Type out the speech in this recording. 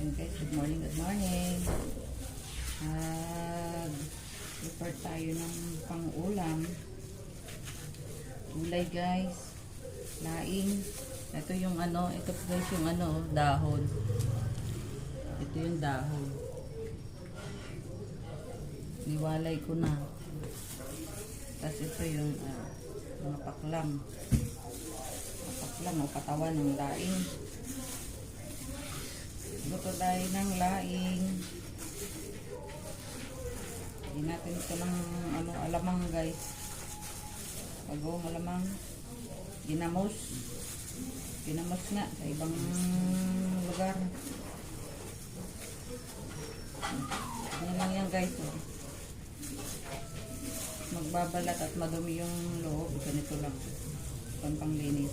Ayan guys, good morning, good morning. Prepare tayo ng pang-ulam. Gulay guys. Laing. Ito yung ano, ito guys yung ano, dahon. Ito yung dahon. Niwalay ko na. Tapos ito yung mga paklang. Paklang o katawan ng laing. Luto tayo ng laing. Hindi natin ito ng ano, alamang guys. Bagong alamang. Ginamos. Ginamos nga sa ibang lugar. Ano lang yan guys. Oh. Magbabalat at madumi yung loob. Ganito lang. Panglinis.